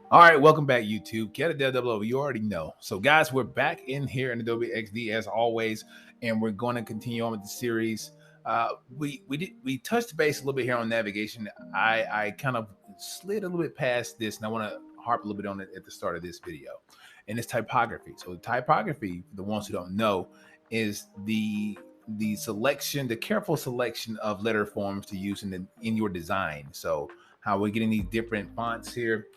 All right, welcome back, YouTube. Get a double. You already know. So, guys, we're back in here in Adobe XD as always, and we're going to continue on with the series. We touched base a little bit here on navigation. I kind of slid a little bit past this, and I want to harp a little bit on it at the start of this video. And it's typography. So, typography, for the ones who don't know, is the selection, the careful selection of letter forms to use in your design. So, how we're getting these different fonts here.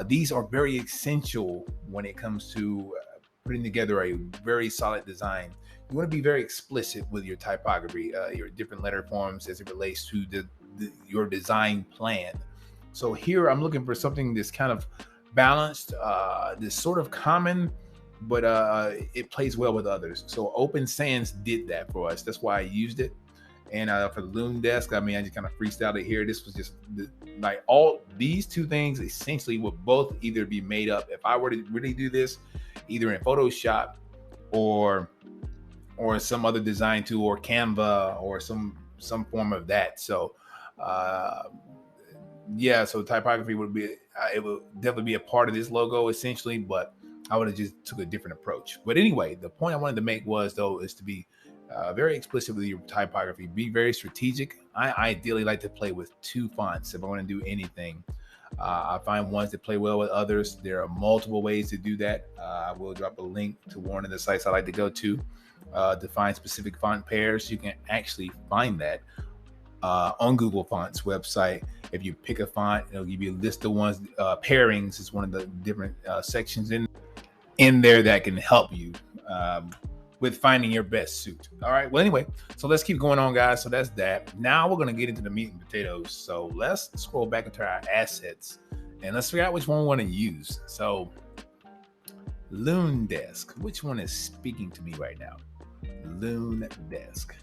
These are very essential when it comes to putting together a very solid design. You want to be very explicit with your typography, your different letter forms as it relates to your design plan. So here I'm looking for something that's kind of balanced, this sort of common, but it plays well with others. So Open Sans did that for us. That's why I used it. And for the Loom desk, I mean, I just kind of freestyled it here. This was just like all these two things essentially would both either be made up. If I were to really do this, either in Photoshop or some other design tool or Canva or some form of that. So yeah, so typography would be it would definitely be a part of this logo essentially, but I would have just took a different approach. But anyway, the point I wanted to make was though is to be very explicit with your typography. Be very strategic. I ideally like to play with two fonts if I want to do anything. I find ones that play well with others. There are multiple ways to do that. I will drop a link to one of the sites I like to go to find specific font pairs. You can actually find that on Google Fonts website. If you pick a font, it'll give you a list of ones. Pairings is one of the different sections in there that can help you with finding your best suit. All right. Well, anyway, so let's keep going on, guys. So that's that. Now we're going to get into the meat and potatoes. So let's scroll back into our assets and let's figure out which one we want to use. So Loom desk, which one is speaking to me right now? Loom desk.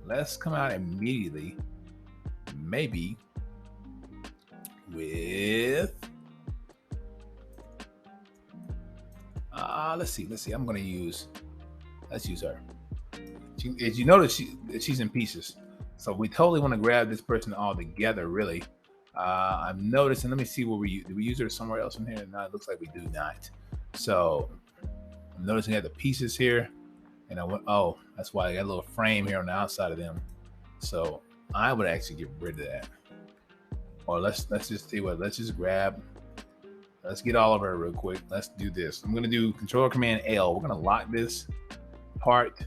Let's come out immediately, maybe with let's see. Let's use her. As you notice, she's in pieces. So we totally want to grab this person all together, really. I'm noticing, let me see where do we use her somewhere else in here? No, it looks like we do not. So I'm noticing I have the pieces here. And I went, oh, that's why I got a little frame here on the outside of them. So I would actually get rid of that. Or let's just see what, let's get all of her real quick. Let's do this. I'm going to do Control Command L. We're going to lock this part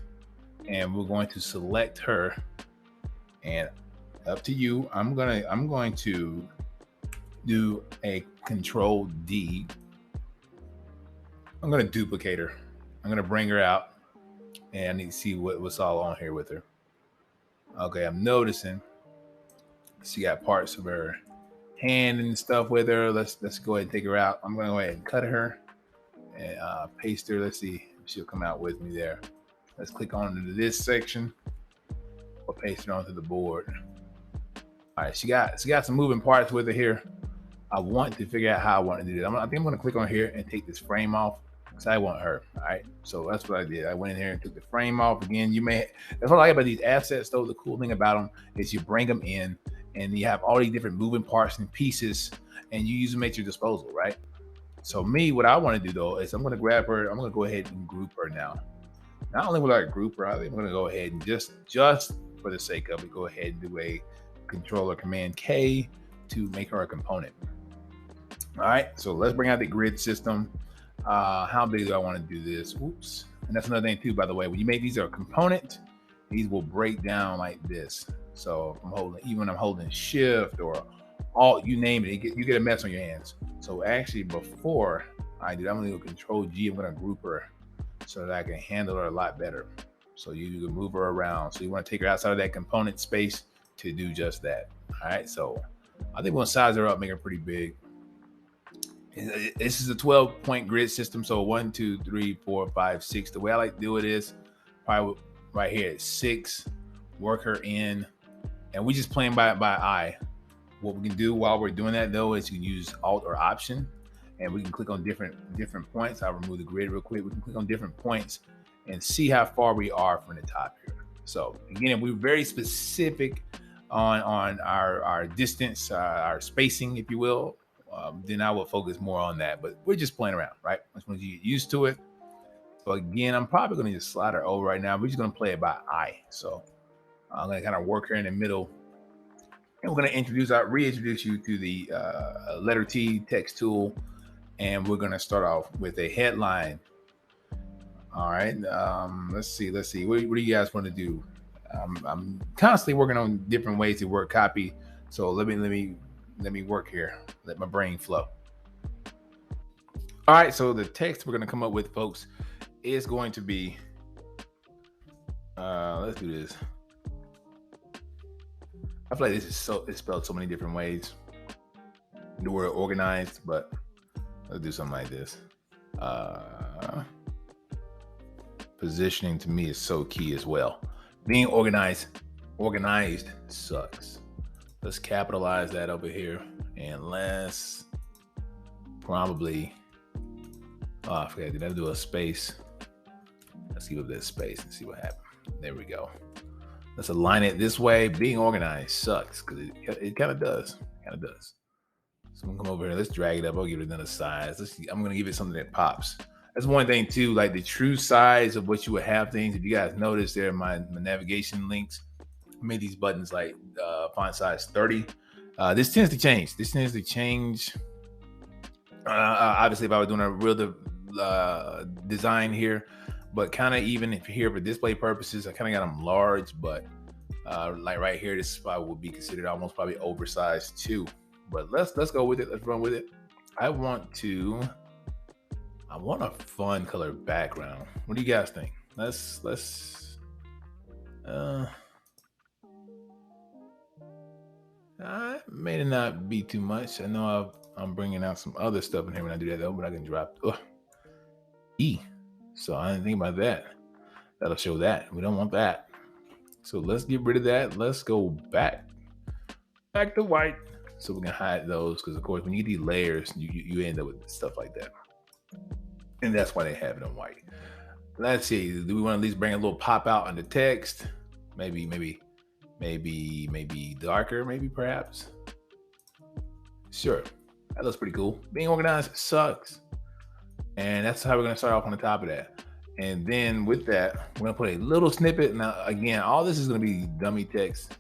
and we're going to select her, and up to you. I'm going to do a Control D. I'm going to duplicate her. I'm going to bring her out, and I need to see what's all on here with her. Okay, I'm noticing she got parts of her hand and stuff with her. Let's go ahead and take her out. I'm going to go ahead and cut her and paste her. Let's see if she'll come out with me there. Let's click on into this section or paste it onto the board. All right, she got some moving parts with her here. I want to figure out how I want to do this. I think I'm going to click on here and take this frame off because I want her. All right, so that's what I did. I went in here and took the frame off. Again, that's what I like about these assets though. The cool thing about them is you bring them in and you have all these different moving parts and pieces and you use them at your disposal, right? So me, what I want to do though is I'm going to grab her. I'm going to go ahead and group her now. Not only will I group her, I'm going to go ahead and just for the sake of it, go ahead and do a Control or Command K to make her a component. All right, so let's bring out the grid system. How big do I want to do this? Oops. And that's another thing too, by the way, when you make these a component, these will break down like this. So I'm holding Shift or Alt, you name it, you get a mess on your hands. So actually before I do, I'm going to go Control G. I'm going to group her so that I can handle her a lot better. So you can move her around. So you want to take her outside of that component space to do just that. All right, so I think we'll size her up, make her pretty big. This is a 12-point grid system. So 1, 2, 3, 4, 5, 6. The way I like to do it is probably right here at 6, work her in, and we just playing by eye. What we can do while we're doing that though is you can use Alt or Option, and we can click on different points. I'll remove the grid real quick. We can click on different points and see how far we are from the top here. So again, we're very specific on our distance, our spacing, if you will, then I would focus more on that. But we're just playing around, right? I just want you to get used to it. So again, I'm probably going to just slide her over right now. We're just going to play it by eye. So I'm going to kind of work her in the middle. And we're going to reintroduce you to the letter T text tool. And we're going to start off with a headline. All right. Let's see. What do you guys want to do? I'm constantly working on different ways to work copy. So let me work here. Let my brain flow. All right. So the text we're going to come up with, folks, is going to be, let's do this. I feel like this is it's spelled so many different ways. The word organized, but let's do something like this. Positioning to me is so key as well. Being organized sucks. Let's capitalize that over here, and let's probably, I forgot, did I do a space? Let's give it that space and see what happens. There we go. Let's align it this way. Being organized sucks, because it kind of does. So I'm gonna come over here. Let's drag it up. I'll give it another size. I'm gonna give it something that pops. That's one thing too, like the true size of what you would have things. If you guys notice, there are my navigation links. I made these buttons like font size 30. This tends to change. Obviously, if I was doing a real design here, but kind of even if here for display purposes, I kind of got them large. But like right here, this spot would be considered almost probably oversized too. But let's go with it. Let's run with it. I want a fun color background. What do you guys think? I may not be too much. I know I'm bringing out some other stuff in here when I do that though, but I can drop E. So I didn't think about that. That'll show that. We don't want that. So let's get rid of that. Let's go back to white. So we can hide those, because of course when you get these layers, you end up with stuff like that. And that's why they have it in white. Let's see. Do we want to at least bring a little pop out on the text? Maybe darker, maybe perhaps. Sure. That looks pretty cool. Being organized sucks. And that's how we're going to start off on the top of that. And then with that, we're going to put a little snippet. Now, again, all this is going to be dummy text,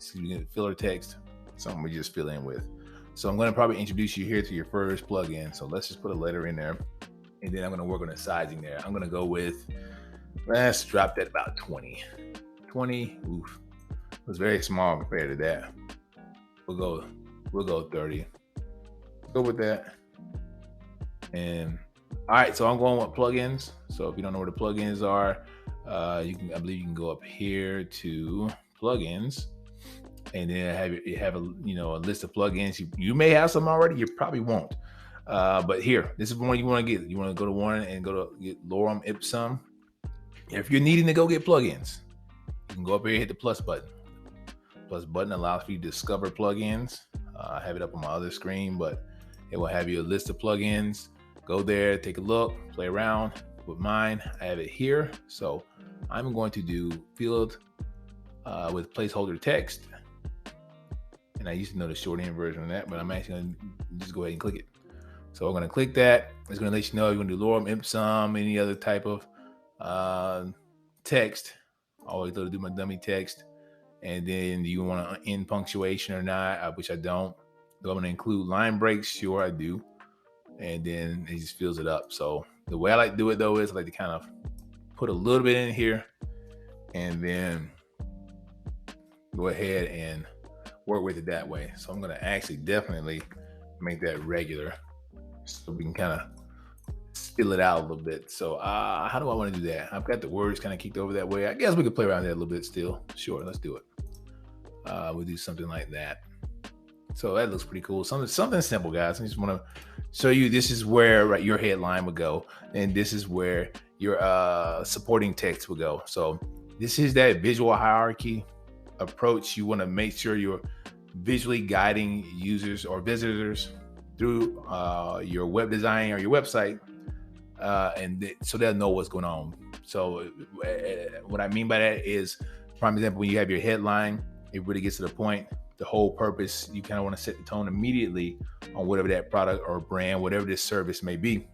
filler text, something we just fill in with. So I'm going to probably introduce you here to your first plugin. So let's just put a letter in there. And then I'm going to work on the sizing there. I'm going to go with, let's drop that about 20. 20, oof. It was very small compared to that. We'll go 30. Go with that. And all right, so I'm going with plugins. So if you don't know where the plugins are, I believe you can go up here to plugins, and then you have a list of plugins. You may have some already. You probably won't. But here, this is one you want to get. You want to go to one and go to get Lorem Ipsum. If you're needing to go get plugins, you can go up here and hit the plus button. Plus button allows for you to discover plugins. I have it up on my other screen, but it will have you a list of plugins. Go there, take a look, play around with mine. I have it here. So I'm going to do field with placeholder text. And I used to know the shorthand version of that, but I'm actually going to just go ahead and click it. So I'm going to click that. It's going to let you know you're going to do Lorem Ipsum, any other type of text. I always love to do my dummy text. And then do you want to end punctuation or not? Which I don't. Do I want to include line breaks? Sure, I do. And then it just fills it up. So the way I like to do it though is I like to kind of put a little bit in here and then go ahead and work with it that way. So I'm going to actually definitely make that regular so we can kind of fill it out a little bit. So how do I want to do that? I've got the words kind of kicked over that way. I guess we could play around there a little bit still. Sure, let's do it. We'll do something like that. So that looks pretty cool. Something simple, guys. I just want to show you this is where your headline would go, and this is where your supporting text would go. So this is that visual hierarchy approach. You want to make sure you're visually guiding users or visitors through your web design or your website, so they'll know what's going on. So what I mean by that is, prime example, when you have your headline, it really gets to the point. the whole purpose. You kind of want to set the tone immediately on whatever that product or brand, whatever this service may be.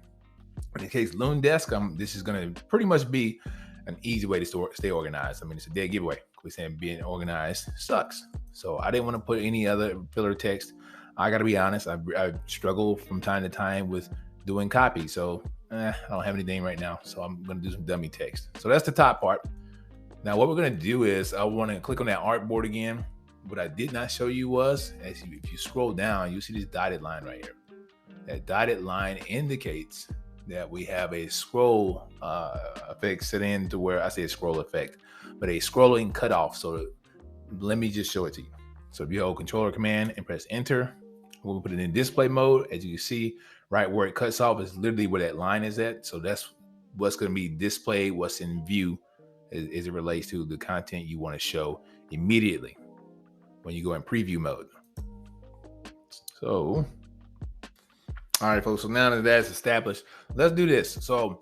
In the case Loon Desk, this is going to pretty much be an easy way to stay organized. I mean, it's a dead giveaway. We're saying being organized sucks. So I didn't want to put any other filler text. I got to be honest. I struggle from time to time with doing copy. So I don't have anything right now. So I'm going to do some dummy text. So that's the top part. Now, what we're going to do is I want to click on that artboard again. What I did not show you was, if you scroll down, you see this dotted line right here. That dotted line indicates that we have a scroll effect set in to where I say a scroll effect, but a scrolling cutoff. So let me just show it to you. So if you hold Control Command and press Enter, we'll put it in display mode. As you can see, right where it cuts off is literally where that line is at. So that's what's going to be displayed, what's in view as it relates to the content you want to show immediately when you go in preview mode. So, all right, folks. So now that that's established, let's do this. So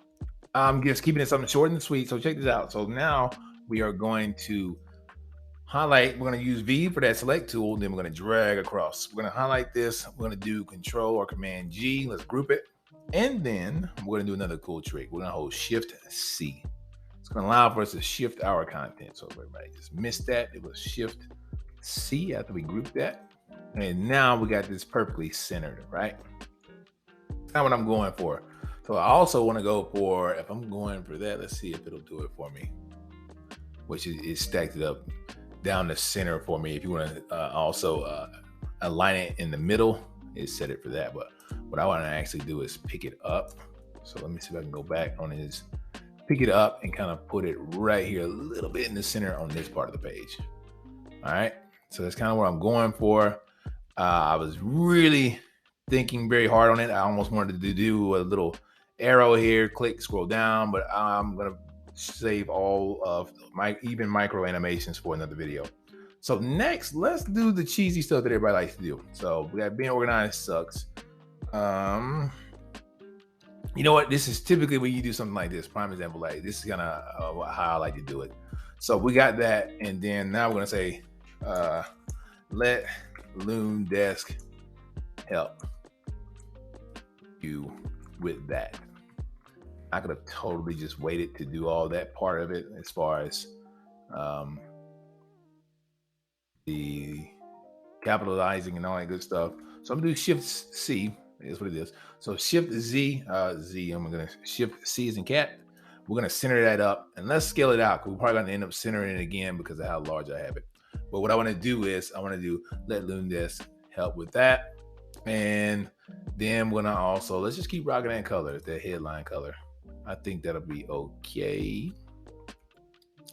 I'm just keeping it something short and sweet. So check this out. So now we are going to highlight. We're going to use V for that select tool. Then we're going to drag across. We're going to highlight this. We're going to do Control or Command G. Let's group it. And then we're going to do another cool trick. We're going to hold Shift C. It's going to allow for us to shift our content. So everybody just missed that. It was Shift C after we grouped that. And now we got this perfectly centered, right? That's not what I'm going for. So I also want to go for, if I'm going for that, let's see if it'll do it for me, which is stacked it up down the center for me. If you want to also align it in the middle, it's set it for that. But what I want to actually do is pick it up. So let me see if I can go back on this, pick it up and kind of put it right here a little bit in the center on this part of the page. All right. So that's kind of what I'm going for. I was really thinking very hard on it. I almost wanted to do a little arrow here, click, scroll down, but I'm going to save all of my even micro animations for another video. So next, let's do the cheesy stuff that everybody likes to do. So we got being organized sucks. You know what? This is typically when you do something like this. Prime example, like this is kind of how I like to do it. So we got that, and then now we're going to say, let Loon Desk help you with that. I could have totally just waited to do all that part of it as far as the capitalizing and all that good stuff. So I'm gonna do Shift C, is what it is. So Shift Z, I'm gonna Shift C as in cat. We're gonna center that up and let's scale it out because we're probably gonna end up centering it again because of how large I have it. But what I want to do is I want to do let Loon Desk help with that. And then we're gonna also, let's just keep rocking that color, that headline color. I think that'll be okay.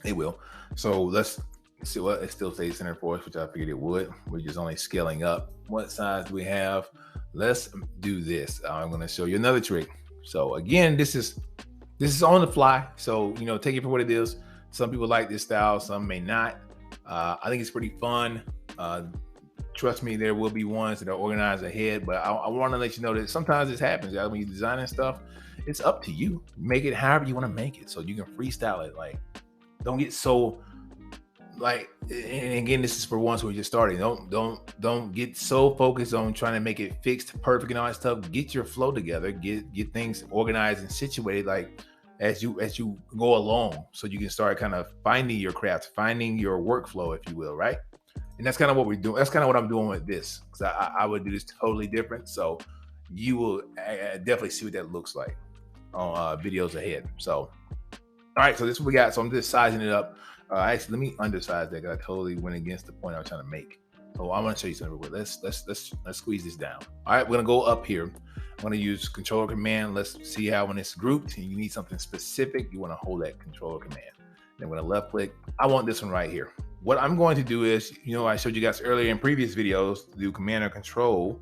It will. So let's see what it still stays centered for us, which I figured it would. We're just only scaling up. What size do we have? Let's do this. I'm gonna show you another trick. So again, this is on the fly. So take it for what it is. Some people like this style, some may not. I think it's pretty fun. Trust me, there will be ones that are organized ahead, but I want to let you know that sometimes this happens. When you're designing stuff, it's up to you. Make it however you want to make it, so you can freestyle it. Like, don't get so like. And again, this is for ones who are just starting. Don't get so focused on trying to make it fixed, perfect, and all that stuff. Get your flow together. Get things organized and situated. Like as you go along, so you can start kind of finding your craft, finding your workflow, if you will, right? And that's kind of what we're doing. That's kind of what I'm doing with this, because I would do this totally different. So you will definitely see what that looks like on videos ahead. So, all right, so this is what we got. So I'm just sizing it up. Actually, let me undersize that because I totally went against the point I was trying to make. So I want to show you something real quick. Let's squeeze this down. All right, we're gonna go up here. I'm gonna use Control Command. Let's see how when it's grouped and you need something specific, you want to hold that Control Command. Then we're gonna left click. I want this one right here. What I'm going to do is, I showed you guys earlier in previous videos to do Command or Control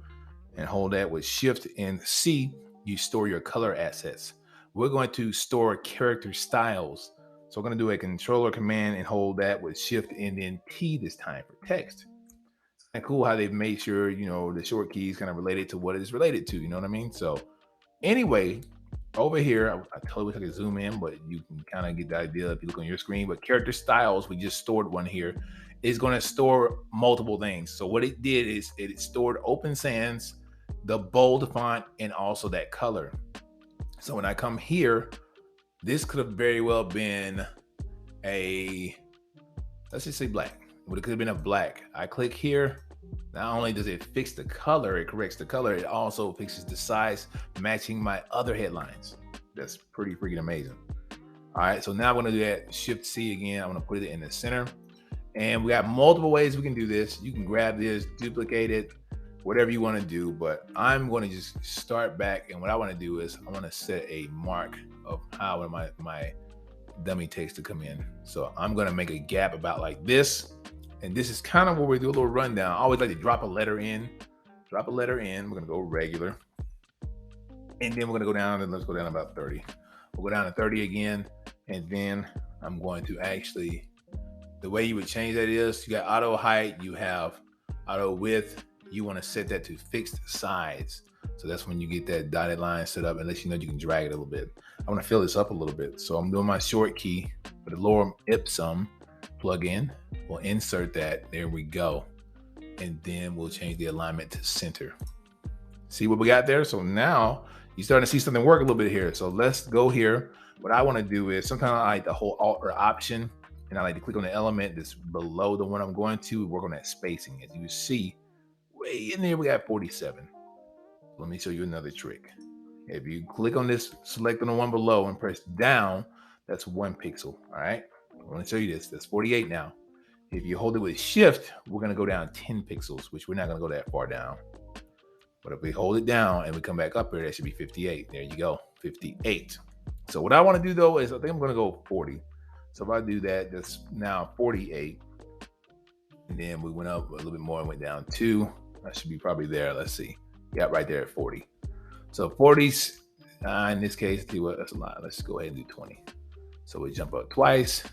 and hold that with Shift and C. You store your color assets. We're going to store character styles. So we're going to do a Control or Command and hold that with Shift and then T this time for text. It's kind of cool how they've made sure, the short keys kind of related to what it is related to. You know what I mean? So anyway, over here, I totally wish I could zoom in, but you can kind of get the idea if you look on your screen. But character styles, we just stored one here is going to store multiple things. So what it did is it stored open sans, the bold font, and also that color. So when I come here, this could have very well been a, let's just say black. But it could have been a black. I click here. Not only does it fix the color, it corrects the color, it also fixes the size, matching my other headlines. That's pretty freaking amazing. All right, so now I'm gonna do that Shift C again. I'm gonna put it in the center. And we got multiple ways we can do this. You can grab this, duplicate it, whatever you wanna do, but I'm gonna just start back. And what I wanna do is I wanna set a mark of how I want my dummy text to come in. So I'm gonna make a gap about like this. And this is kind of where we do a little rundown. I always like to drop a letter in. We're gonna go regular. And then we're gonna go down, and let's go down about 30. We'll go down to 30 again. And then I'm going to actually, the way you would change that is, you got auto height, you have auto width. You wanna set that to fixed size. So that's when you get that dotted line set up, and let you know you can drag it a little bit. I wanna fill this up a little bit. So I'm doing my short key for the lorem ipsum plugin. We'll insert that, there we go. And then we'll change the alignment to center. See what we got there? So now you're starting to see something work a little bit here. So let's go here. What I wanna do is, sometimes I like to hold Alt or Option, and I like to click on the element that's below the one I'm going to, work on that spacing. As you see, way in there we got 47. Let me show you another trick. If you click on this, select on the one below and press down, that's 1 pixel, all right? I wanna show you this, that's 48 now. If you hold it with Shift, we're gonna go down 10 pixels, which we're not gonna go that far down. But if we hold it down and we come back up here, that should be 58. There you go, 58. So what I wanna do though is, I think I'm gonna go 40. So if I do that, that's now 48. And then we went up a little bit more and went down 2. That should be probably there, let's see. Yeah, right there at 40. So 40's, in this case, that's a lot. Let's go ahead and do 20. So we jump up twice.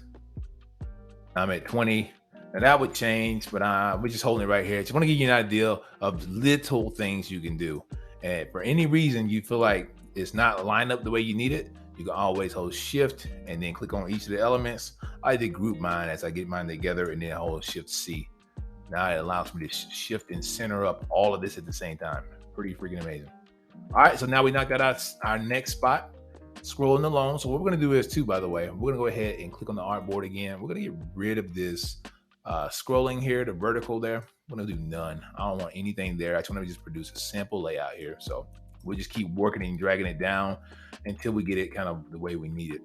I'm at 20. Now that would change, but we're just holding it right here. Just want to give you an idea of little things you can do. And for any reason you feel like it's not lined up the way you need it, you can always hold Shift and then click on each of the elements. I did group mine as I get mine together, and then hold Shift C. Now it allows me to shift and center up all of this at the same time. Pretty freaking amazing. All right, so now we knocked out our next spot. Scrolling along. So what we're gonna do is too, by the way, we're gonna go ahead and click on the artboard again. We're gonna get rid of this scrolling here, the vertical there. I'm gonna do none. I don't want anything there. I just want to just produce a simple layout here. So we'll just keep working and dragging it down until we get it kind of the way we need it.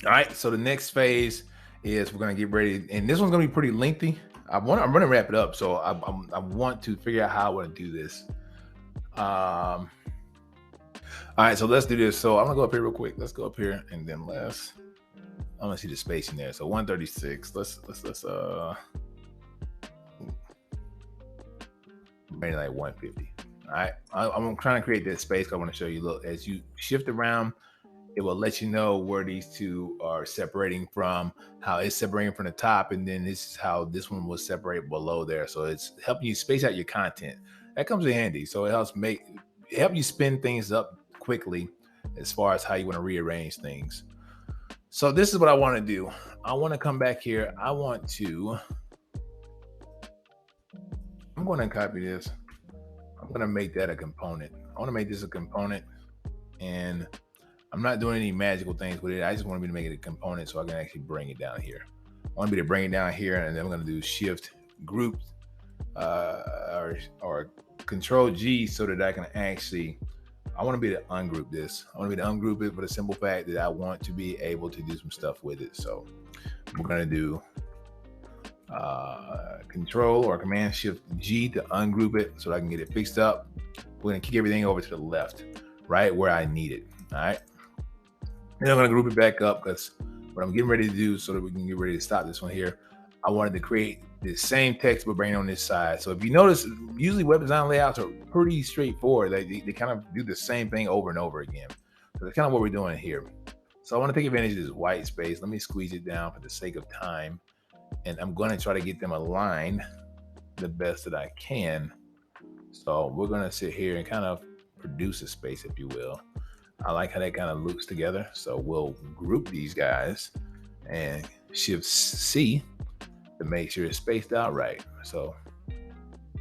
All right, so the next phase is we're gonna get ready, and this one's gonna be pretty lengthy. I'm gonna wrap it up, so I want to figure out how I want to do this. All right, so let's do this. So I'm gonna go up here real quick. Let's go up here, and then I want to see the spacing there. So 136. Let's maybe like 150. All right, I'm trying to create that space. I want to show you. Look, as you shift around, it will let you know where these two are separating from, how it's separating from the top, and then this is how this one will separate below there. So it's helping you space out your content. That comes in handy. So it helps help you spin things up quickly as far as how you want to rearrange things. So this is what I want to do. I want to come back here. I'm going to copy this. I'm going to make that a component. I want to make this a component, and I'm not doing any magical things with it. I just want to make it a component so I can actually bring it down here. I want me to bring it down here, and then I'm going to do Shift Group or Control G so that I can actually, I want to be able to ungroup this. I want to be able to ungroup it for the simple fact that I want to be able to do some stuff with it. So we're going to do Control or Command Shift G to ungroup it so that I can get it fixed up. We're going to kick everything over to the left, right where I need it. All right. Then I'm going to group it back up, because what I'm getting ready to do so that we can get ready to stop this one here, I wanted to create the same text but bring it on this side. So if you notice, usually web design layouts are pretty straightforward. They kind of do the same thing over and over again. So that's kind of what we're doing here. So I want to take advantage of this white space. Let me squeeze it down for the sake of time. And I'm going to try to get them aligned the best that I can. So we're going to sit here and kind of produce a space, if you will. I like how that kind of loops together. So we'll group these guys and Shift C. to make sure it's spaced out right. So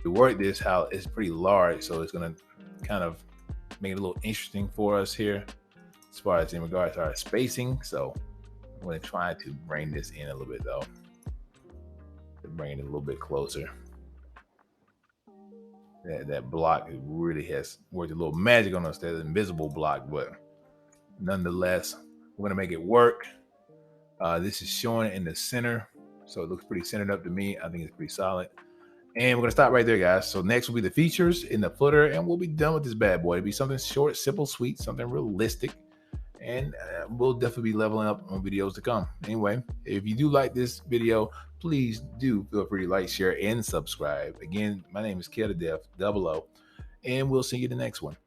to work this, how it's pretty large, so it's gonna kind of make it a little interesting for us here as far as in regards to our spacing. So I'm going to try to bring this in a little bit though, to bring it a little bit closer. That block really has worked a little magic on us, that invisible block, but nonetheless, we're going to make it work. This is showing it in the center, so it looks pretty centered up to me. I think it's pretty solid. And we're going to stop right there, guys. So next will be the features in the footer, and we'll be done with this bad boy. It'll be something short, simple, sweet, something realistic. And we'll definitely be leveling up on videos to come. Anyway, if you do like this video, please do feel free to like, share, and subscribe. Again, my name is K the Deaf 00, and we'll see you in the next one.